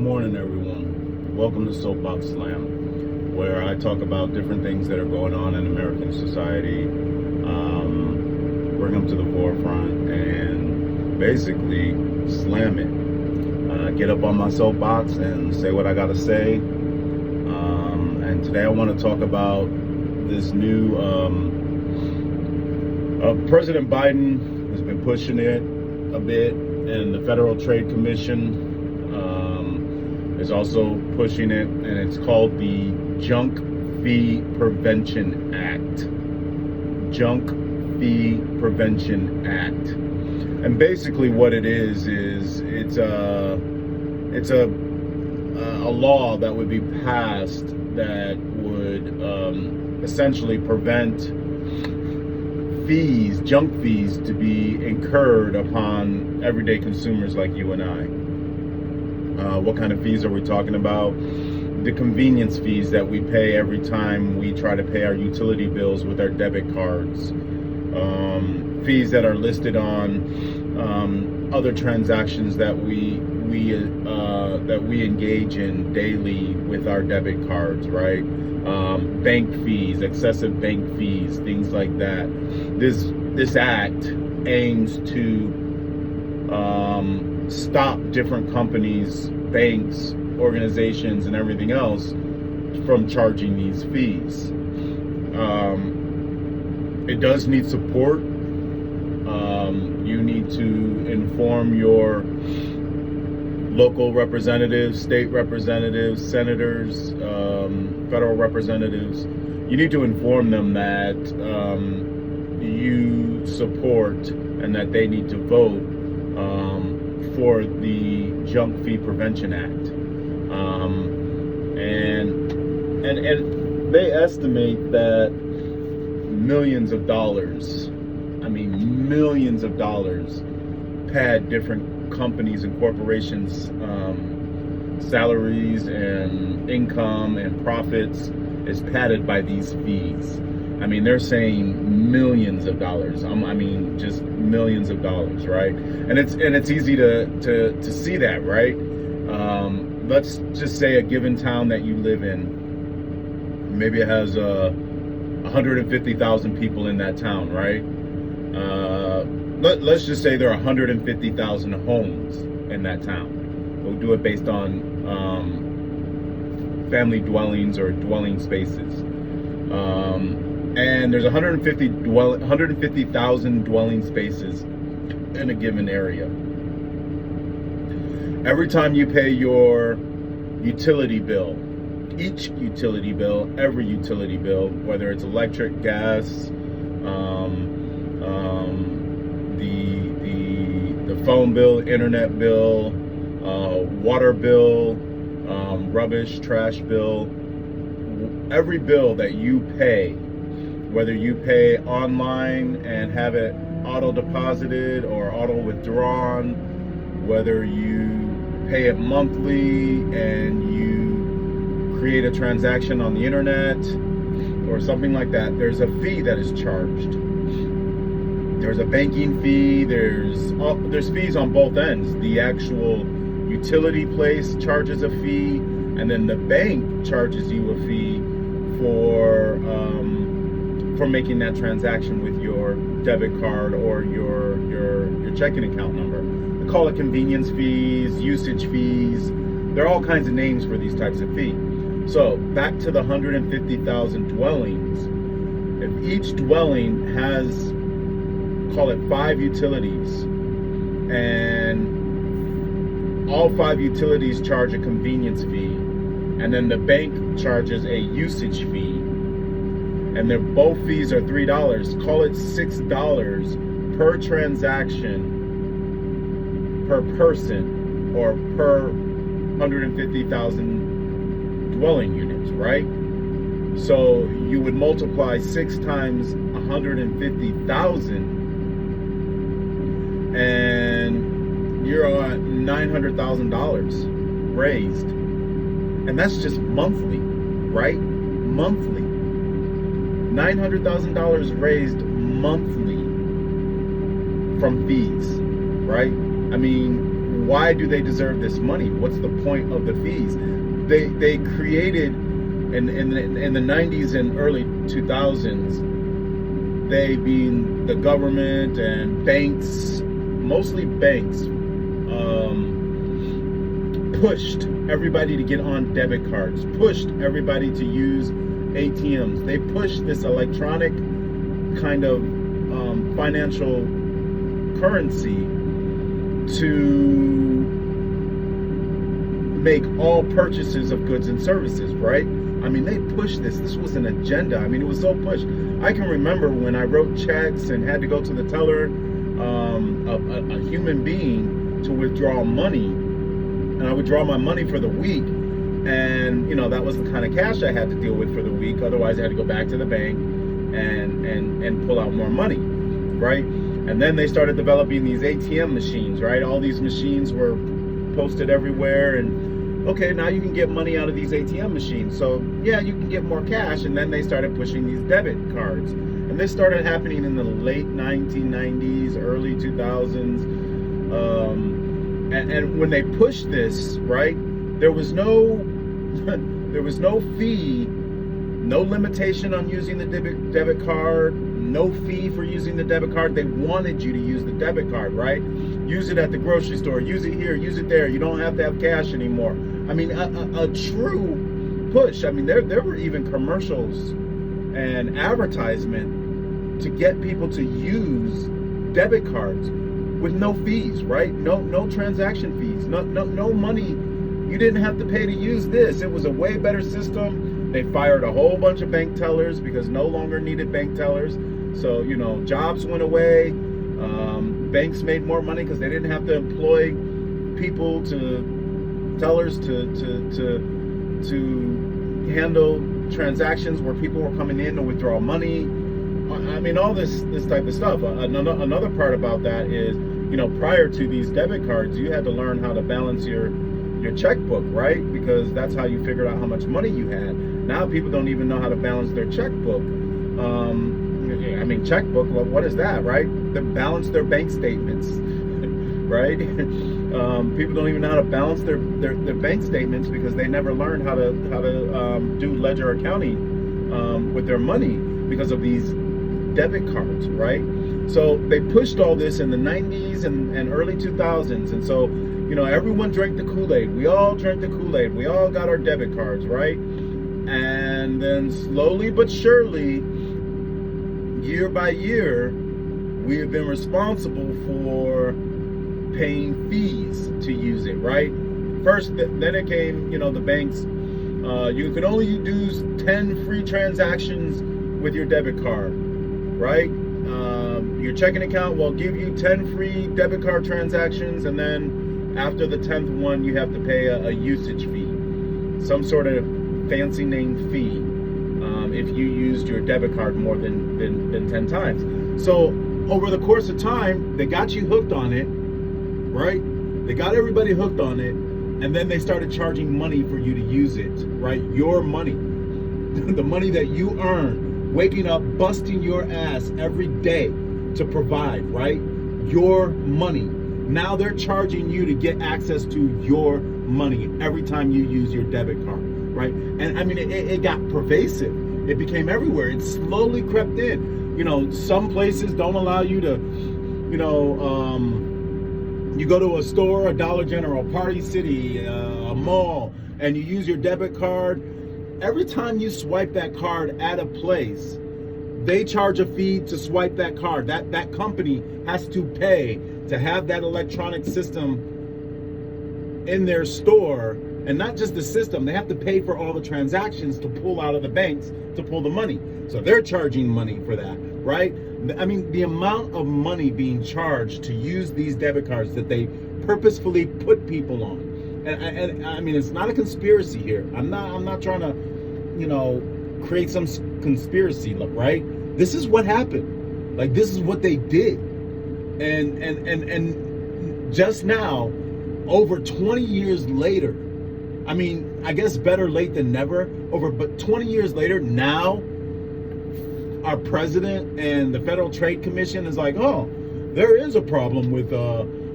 morning, everyone. Welcome to SoapBox Slam, where I talk about different things that are going on in American society, bring them to the forefront, and basically slam it. Get up on my soapbox and say what I gotta say. And today I want to talk about this new President Biden has been pushing it a bit, and the Federal Trade Commission is also pushing it, and it's called the Junk Fee Prevention Act. Junk Fee Prevention Act. And basically what it is it's a law that would be passed that would essentially prevent fees, junk fees, to be incurred upon everyday consumers like you and I. What kind of fees are we talking about? The convenience fees that we pay every time we try to pay our utility bills with our debit cards. Fees that are listed on other transactions that we engage in daily with our debit cards, right? Bank fees, excessive bank fees, things like that. This act aims to stop different companies, banks, organizations, and everything else from charging these fees. It does need support. You need to inform your local representatives, state representatives, senators, federal representatives. You need to inform them that you support and that they need to vote for the Junk Fee Prevention Act. And they estimate that millions of dollars pad different companies and corporations salaries and income and profits is padded by these fees. I mean, they're saying millions of dollars. Just millions of dollars, right? And it's easy to see that, right? Let's just say a given town that you live in, maybe it has 150,000 people in that town, right? Let's just say there are 150,000 homes in that town. We'll do it based on family dwellings or dwelling spaces. And there's 150,000 dwelling spaces in a given area. Every time you pay your utility bill, every utility bill, whether it's electric, gas, the phone bill, internet bill, water bill, rubbish, trash bill, every bill that you pay, whether you pay online and have it auto deposited or auto withdrawn, whether you pay it monthly and you create a transaction on the internet or something like that, there's a fee that is charged. There's a banking fee, there's fees on both ends. The actual utility place charges a fee, and then the bank charges you a fee for making that transaction with your debit card or your checking account number. They call it convenience fees, usage fees. There are all kinds of names for these types of fees. So back to the 150,000 dwellings. If each dwelling has, call it 5 utilities, and all 5 utilities charge a convenience fee, and then the bank charges a usage fee, and both fees are $3, call it $6 per transaction per person or per 150,000 dwelling units, right? So you would multiply 6 times 150,000 and you're at $900,000 raised. And that's just monthly, right? Monthly. $900,000 raised monthly from fees, right? I mean, why do they deserve this money? What's the point of the fees? They created in the 90s and early 2000s, they being the government and banks, mostly banks, pushed everybody to get on debit cards, pushed everybody to use ATMs. They pushed this electronic kind of financial currency to make all purchases of goods and services, right? I mean, they pushed this. This was an agenda. I mean, it was so pushed. I can remember when I wrote checks and had to go to the teller, a human being, to withdraw money. And I would draw my money for the week. And, you know, that was the kind of cash I had to deal with for the week. Otherwise, I had to go back to the bank and pull out more money, right? And then they started developing these ATM machines, right? All these machines were posted everywhere, and okay, now you can get money out of these ATM machines. So yeah, you can get more cash. And then they started pushing these debit cards, and this started happening in the late 1990s, early 2000s. And when they pushed this, right, there was no fee, no limitation on using the debit card, no fee for using the debit card. They wanted you to use the debit card, right? Use it at the grocery store, use it here, use it there. You don't have to have cash anymore. I mean, a true push. I mean, there were even commercials and advertisement to get people to use debit cards with no fees, right? No transaction fees, no money. You didn't have to pay to use this. It was a way better system. They fired a whole bunch of bank tellers because no longer needed bank tellers. So, you know, jobs went away. Banks made more money because they didn't have to employ people tellers to handle transactions where people were coming in to withdraw money. I mean, all this type of stuff. Another part about that is, you know, prior to these debit cards, you had to learn how to balance your checkbook, right? Because that's how you figured out how much money you had. Now people don't even know how to balance their checkbook. I mean, checkbook, well, what is that, right? They balance their bank statements, right? People don't even know how to balance their bank statements because they never learned how to do ledger accounting with their money because of these debit cards, right? So they pushed all this in the 90s and early 2000s. And so, you know, everyone drank the Kool-Aid. We all drank the Kool-Aid. We all got our debit cards, right? And then slowly but surely, year by year, we have been responsible for paying fees to use it, right? First, then it came, you know, the banks. You could only use 10 free transactions with your debit card, right? Your checking account will give you 10 free debit card transactions, and then after the 10th one, you have to pay a usage fee, some sort of fancy name fee, if you used your debit card more than 10 times. So over the course of time, they got you hooked on it, right? They got everybody hooked on it, and then they started charging money for you to use it, right? Your money, the money that you earn, waking up, busting your ass every day to provide, right? Your money. Now they're charging you to get access to your money every time you use your debit card, right? And I mean, it got pervasive. It became everywhere. It slowly crept in. You know, some places don't allow you to, you know, you go to a store, a Dollar General, Party City, a mall, and you use your debit card. Every time you swipe that card at a place, they charge a fee to swipe that card. That company has to pay to have that electronic system in their store. And not just the system, they have to pay for all the transactions to pull out of the banks to pull the money. So they're charging money for that, right? I mean, the amount of money being charged to use these debit cards that they purposefully put people on. And I mean, it's not a conspiracy here. I'm not trying to, you know, create some conspiracy, right? This is what happened. Like, this is what they did. And just now, over 20 years later, I mean, I guess better late than never. But 20 years later, now our president and the Federal Trade Commission is like, oh, there is a problem with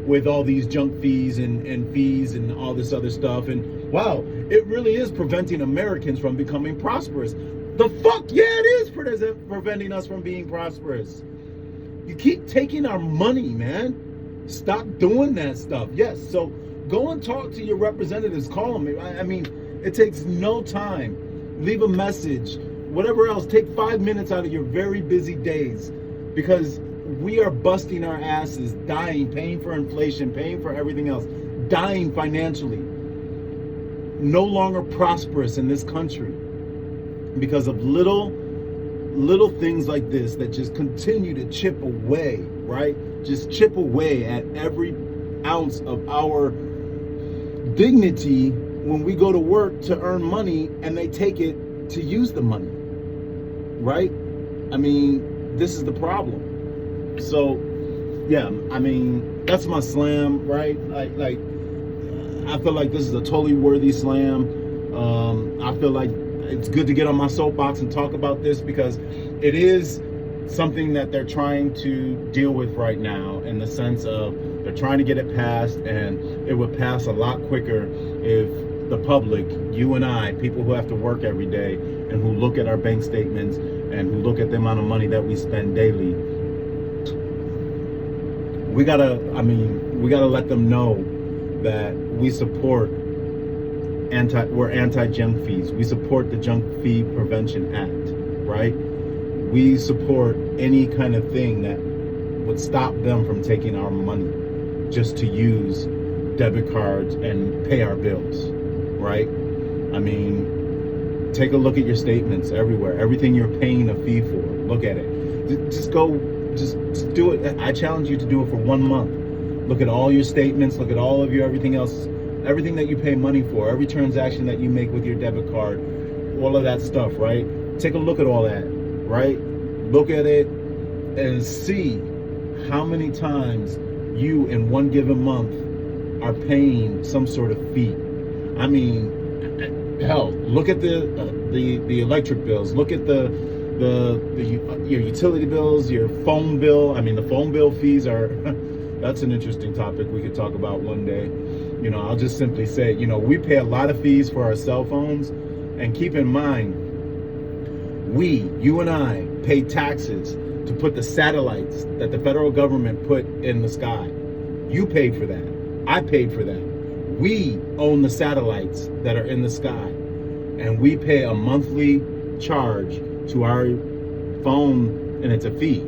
with all these junk fees and fees and all this other stuff. And wow, it really is preventing Americans from becoming prosperous. The fuck yeah, it is preventing us from being prosperous. You keep taking our money, man. Stop doing that stuff. Yes, so go and talk to your representatives. Call them. I mean, it takes no time. Leave a message. Whatever else, take 5 minutes out of your very busy days, because we are busting our asses, dying, paying for inflation, paying for everything else, dying financially, no longer prosperous in this country because of little things like this that just continue to chip away, right? Just chip away at every ounce of our dignity when we go to work to earn money and they take it to use the money, right? I mean, this is the problem. So, yeah, I mean, that's my slam, right? Like, I feel like this is a totally worthy slam. I feel like it's good to get on my soapbox and talk about this because it is something that they're trying to deal with right now, in the sense of they're trying to get it passed, and it would pass a lot quicker if the public, you and I, people who have to work every day and who look at our bank statements and who look at the amount of money that we spend daily, we gotta let them know that we support we're anti-junk fees. We support the Junk Fee Prevention Act, right? We support any kind of thing that would stop them from taking our money just to use debit cards and pay our bills, right? I mean, take a look at your statements everywhere. Everything you're paying a fee for, look at it. Just do it. I challenge you to do it for 1 month. Look at all your statements, look at all of your everything else, everything that you pay money for, every transaction that you make with your debit card, all of that stuff, right? Take a look at all that, right? Look at it and see how many times you in one given month are paying some sort of fee. I mean, hell, look at the electric bills, look at your utility bills, your phone bill. I mean, the phone bill fees are that's an interesting topic we could talk about one day. You know, I'll just simply say, you know, we pay a lot of fees for our cell phones, and keep in mind, you and I pay taxes to put the satellites that the federal government put in the sky. You paid for that. I paid for that. We own the satellites that are in the sky, and we pay a monthly charge to our phone, and it's a fee.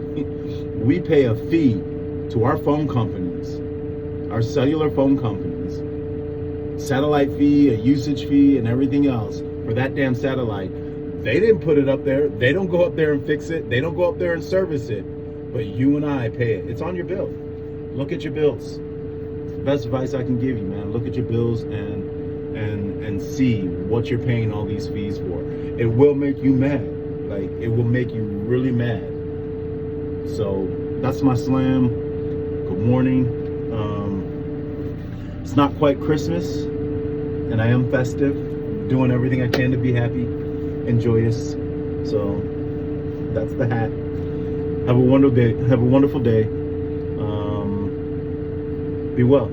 We pay a fee to our phone companies, our cellular phone companies, satellite fee, a usage fee, and everything else for that damn satellite. They didn't put it up there. They don't go up there and fix it. They don't go up there and service it. But you and I pay it. It's on your bill. Look at your bills. It's the best advice I can give you, man. Look at your bills and see what you're paying all these fees for. It will make you mad. Like, it will make you really mad. So that's my slam. Good morning. It's not quite Christmas, and I am festive, doing everything I can to be happy and joyous. So that's the hat. Have a wonderful day. Be well.